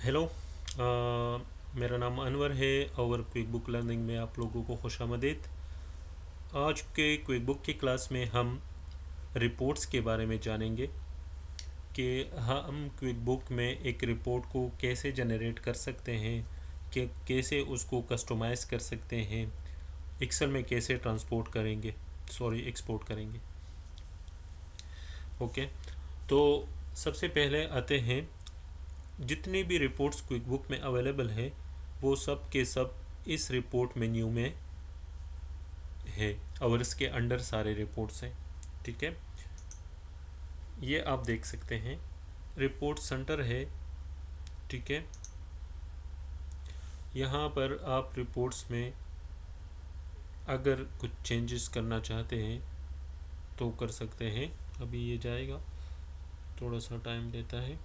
Hello. मेरा नाम अनवर है और क्विक बुक लर्निंग में आप लोगों को खुशामदीद। आज के क्विक बुक की क्लास में हम रिपोर्ट्स के बारे में जानेंगे कि हम क्विक बुक में एक रिपोर्ट को कैसे जनरेट कर सकते हैं, कि कैसे उसको कस्टमाइज़ कर सकते हैं, एक्सेल में कैसे एक्सपोर्ट करेंगे। ओके, तो सबसे पहले आते हैं, जितनी भी रिपोर्ट्स क्विक बुक में अवेलेबल है वो सब के सब इस रिपोर्ट मेन्यू में है और इसके अंडर सारे रिपोर्ट्स हैं। ठीक है, ये आप देख सकते हैं, रिपोर्ट सेंटर है। ठीक है, यहाँ पर आप रिपोर्ट्स में अगर कुछ चेंजेस करना चाहते हैं तो कर सकते हैं। अभी ये जाएगा, थोड़ा सा टाइम लेता है।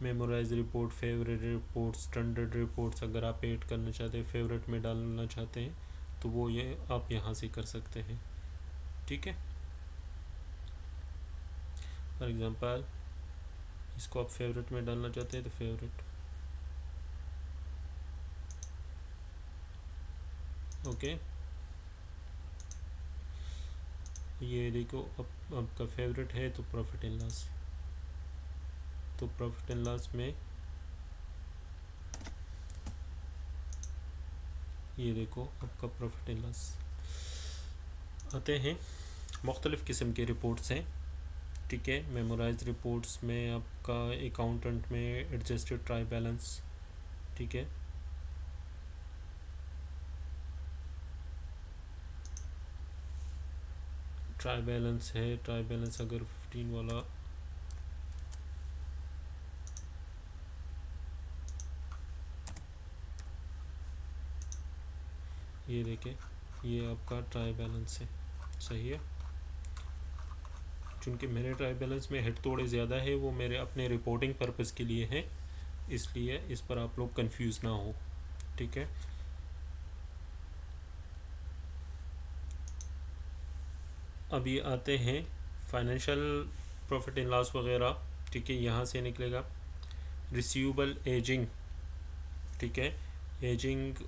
Memorize report, favourite report, standard reports अगर आप ऐड करना चाहते हैं, फेवरेट में डालना चाहते हैं तो वो ये आप यहाँ से कर सकते हैं। ठीक है, फॉर एग्ज़ाम्पल इसको आप फेवरेट में डालना चाहते हैं तो फेवरेट। ओके, ये देखो, अब आपका फेवरेट है तो प्रॉफिट एंड लॉस, तो प्रॉफिट एंड लॉस में ये देखो आपका प्रॉफिट एंड लॉस आते हैं। मुख्तलिफ़ किस्म के रिपोर्ट्स हैं। ठीक है, मेमोराइज रिपोर्ट्स में आपका अकाउंटेंट में एडजस्टेड ट्राई बैलेंस। ठीक है, ट्राई बैलेंस है, ट्राई बैलेंस अगर 15 वाला ये देखें, ये आपका ट्राई बैलेंस है। सही है, चूँकि मेरे ट्राई बैलेंस में हेड थोड़े ज़्यादा है, वो मेरे अपने रिपोर्टिंग पर्पज़ के लिए है, इसलिए इस पर आप लोग कंफ्यूज ना हो। ठीक है, अभी आते हैं फाइनेंशियल प्रॉफिट एंड लॉस वगैरह। ठीक है, यहाँ से निकलेगा रिसीवेबल एजिंग। ठीक है, एजिंग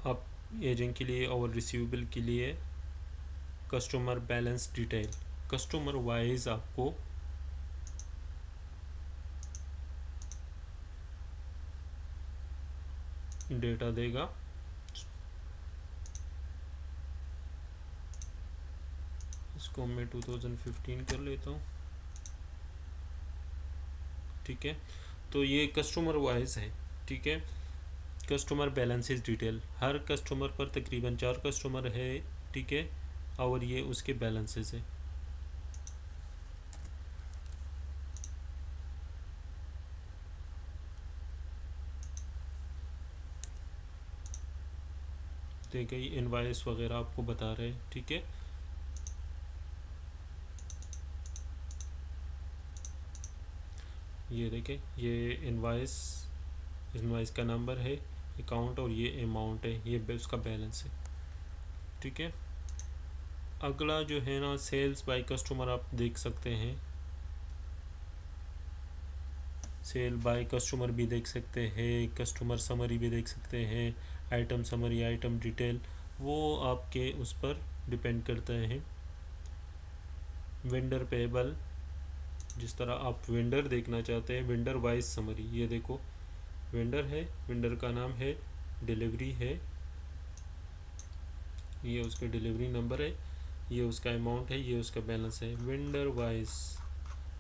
आप एजिंग के लिए और रिसीवेबल के लिए customer balance detail, customer wise आपको डेटा देगा। इसको मैं 2015 कर लेता हूँ। ठीक है, तो ये कस्टमर वाइज है। ठीक है, कस्टमर बैलेंसेस डिटेल, हर कस्टमर पर तकरीबन 4 कस्टमर है। ठीक है, और ये उसके बैलेंसेस है। ठीक है, इनवाइस वगैरह आपको बता रहे हैं। ठीक है, ये देखें, ये इनवाइस, इनवाइस का नंबर है, अकाउंट, और ये अमाउंट है, ये उसका बैलेंस है। ठीक है, अगला जो है ना, सेल्स बाय कस्टमर, आप देख सकते हैं, सेल बाय कस्टमर भी देख सकते हैं, कस्टमर समरी भी देख सकते हैं, आइटम समरी, आइटम डिटेल, वो आपके उस पर डिपेंड करते हैं। वेंडर पेबल, जिस तरह आप वेंडर देखना चाहते हैं, वेंडर वाइज समरी, ये देखो, वेंडर है, वेंडर का नाम है, डिलीवरी है, ये उसका डिलीवरी नंबर है, ये उसका अमाउंट है, ये उसका बैलेंस है। वेंडर वाइज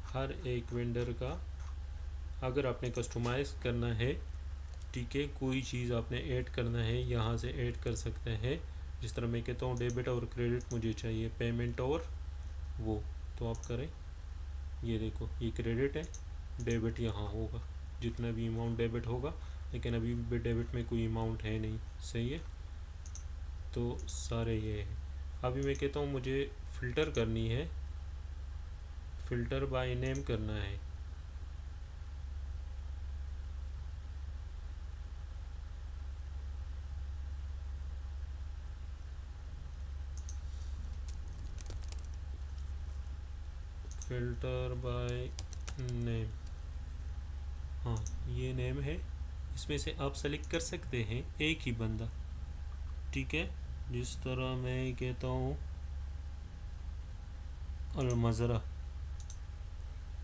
हर एक वेंडर का अगर आपने कस्टमाइज़ करना है, ठीक है, कोई चीज़ आपने ऐड करना है, यहाँ से ऐड कर सकते हैं। जिस तरह मैं कहता हूँ डेबिट और क्रेडिट मुझे चाहिए, पेमेंट और वो, तो आप करें। ये देखो, ये क्रेडिट है, डेबिट यहाँ होगा, जितना भी अमाउंट डेबिट होगा, लेकिन अभी भी डेबिट में कोई अमाउंट है नहीं। सही है, तो सारे ये है। अभी मैं कहता हूँ मुझे फ़िल्टर करनी है, फ़िल्टर बाय नेम करना है। फ़िल्टर बाय नेम, हाँ ये नेम है, इसमें से आप सेलेक्ट कर सकते हैं एक ही बंदा, ठीक है। जिस तरह मैं कहता हूँ अलमज़रा,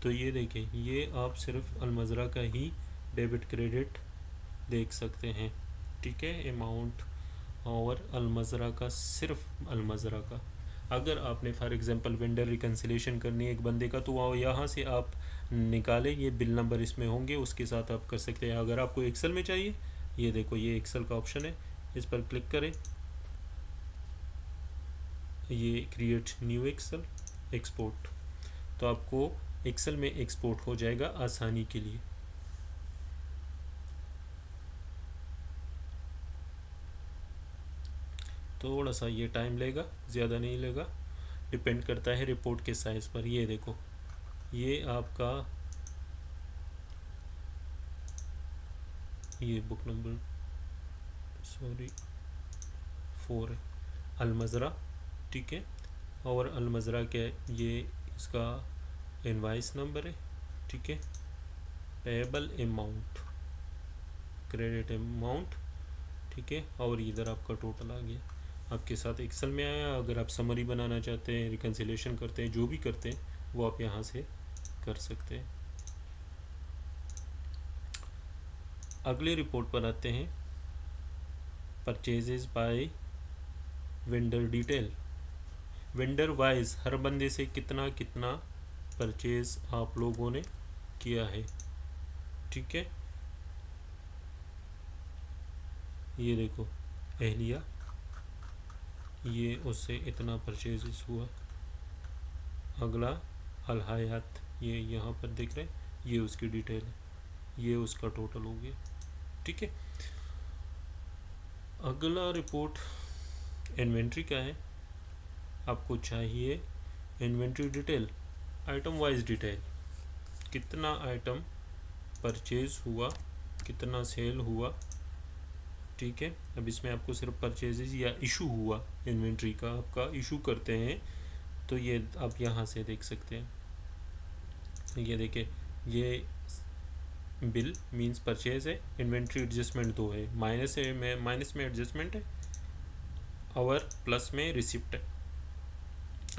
तो ये देखें, ये आप सिर्फ अलमज़रा का ही डेबिट क्रेडिट देख सकते हैं, ठीक है, अमाउंट, और अलमज़रा का, सिर्फ अलमज़रा का। अगर आपने फॉर एग्ज़ाम्पल वेंडर रिकन्सिलेशन करनी है एक बंदे का, तो वो यहाँ से आप निकालें, ये बिल नंबर इसमें होंगे, उसके साथ आप कर सकते हैं। अगर आपको एक्सेल में चाहिए, ये देखो ये एक्सेल का ऑप्शन है, इस पर क्लिक करें, ये क्रिएट न्यू एक्सेल एक्सपोर्ट, तो आपको एक्सेल में एक्सपोर्ट हो जाएगा आसानी के लिए। थोड़ा सा ये टाइम लेगा, ज़्यादा नहीं लेगा, डिपेंड करता है रिपोर्ट के साइज़ पर। ये देखो, ये आपका, ये बुक नंबर 4 है, अलमज़रा, ठीक है। और अलमज़रा के ये इसका इनवाइस नंबर है, ठीक है, पेएबल अमाउंट, क्रेडिट अमाउंट, ठीक है, और इधर आपका टोटल आ गया, आपके साथ एक्सेल में आया। अगर आप समरी बनाना चाहते हैं, रिकन्सिलेशन करते हैं, जो भी करते हैं, वो आप यहाँ से कर सकते हैं। अगले रिपोर्ट पर आते हैं, purchases by vendor detail. Vendor wise हर बंदे से कितना कितना परचेज आप लोगों ने किया है, ठीक है। ये देखो एहलिया, ये उससे इतना परचेज हुआ। अगला अल हयात, ये यहाँ पर दिख रहे हैं, ये उसकी डिटेल है, ये उसका टोटल हो गया, ठीक है। अगला रिपोर्ट इन्वेंट्री का है, आपको चाहिए inventory detail, item wise detail, कितना आइटम परचेज हुआ, कितना सेल हुआ, ठीक है। अब इसमें आपको सिर्फ परचेजेज या इशू हुआ इन्वेंट्री का, आपका इशू करते हैं, तो ये आप यहाँ से देख सकते हैं। ये देखिए, ये बिल मींस परचेज है, इन्वेंट्री एडजस्टमेंट 2 है, माइनस में एडजस्टमेंट है और प्लस में रिसिप्ट है।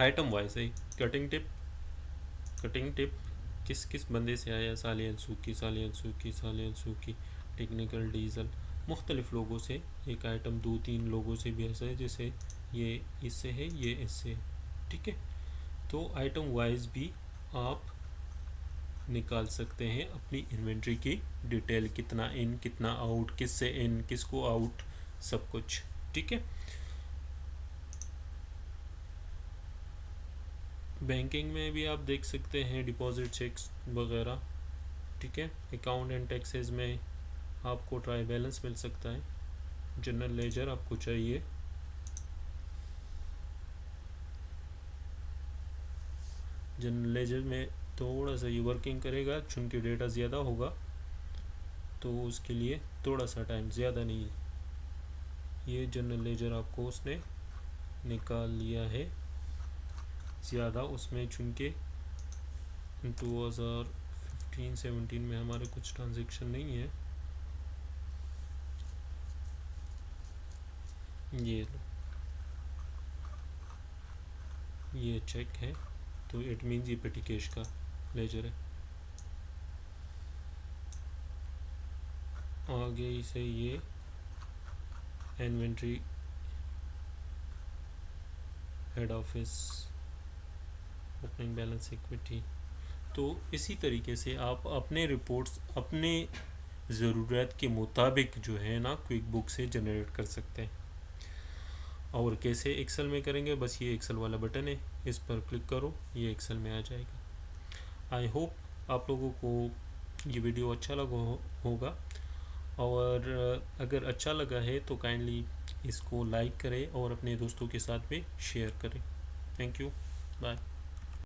आइटम वाइज है, कटिंग टिप किस किस बंदे से आया, सालियल सूकी, टेक्निकल डीजल, मुख्तलिफ़ लोगों से एक आइटम, 2-3 लोगों से भी ऐसा है, जैसे ये इससे है, ये इससे, ठीक है। तो आइटम वाइज भी आप निकाल सकते हैं अपनी इन्वेंट्री की डिटेल, कितना इन कितना आउट, किससे इन किसको आउट, सब कुछ, ठीक है। बैंकिंग में भी आप देख सकते हैं डिपॉजिट चेक्स वगैरह, ठीक है। अकाउंट एंड टैक्सेस में आपको ट्राई बैलेंस मिल सकता है। जनरल लेजर आपको चाहिए, जनरल लेजर में थोड़ा सा ये वर्किंग करेगा, चूँकि डेटा ज़्यादा होगा, तो उसके लिए थोड़ा सा टाइम, ज़्यादा नहीं। ये जनरल लेजर आपको उसने निकाल लिया है ज़्यादा, उसमें चूँकि 2015-17 में हमारे कुछ ट्रांजैक्शन नहीं है। ये चेक है, तो इट मीन्स ये पेटी कैश का लेजर है। आगे से ये inventory head office, opening balance, equity. तो इसी तरीके से आप अपने रिपोर्ट्स अपने ज़रूरत के मुताबिक जो है ना क्विक बुक से जनरेट कर सकते हैं। और कैसे एक्सेल में करेंगे, बस ये एक्सेल वाला बटन है, इस पर क्लिक करो, ये एक्सेल में आ जाएगा। आई होप आप लोगों को ये वीडियो अच्छा लगा होगा, और अगर अच्छा लगा है तो काइंडली इसको लाइक करें और अपने दोस्तों के साथ भी शेयर करें। Thank you, bye.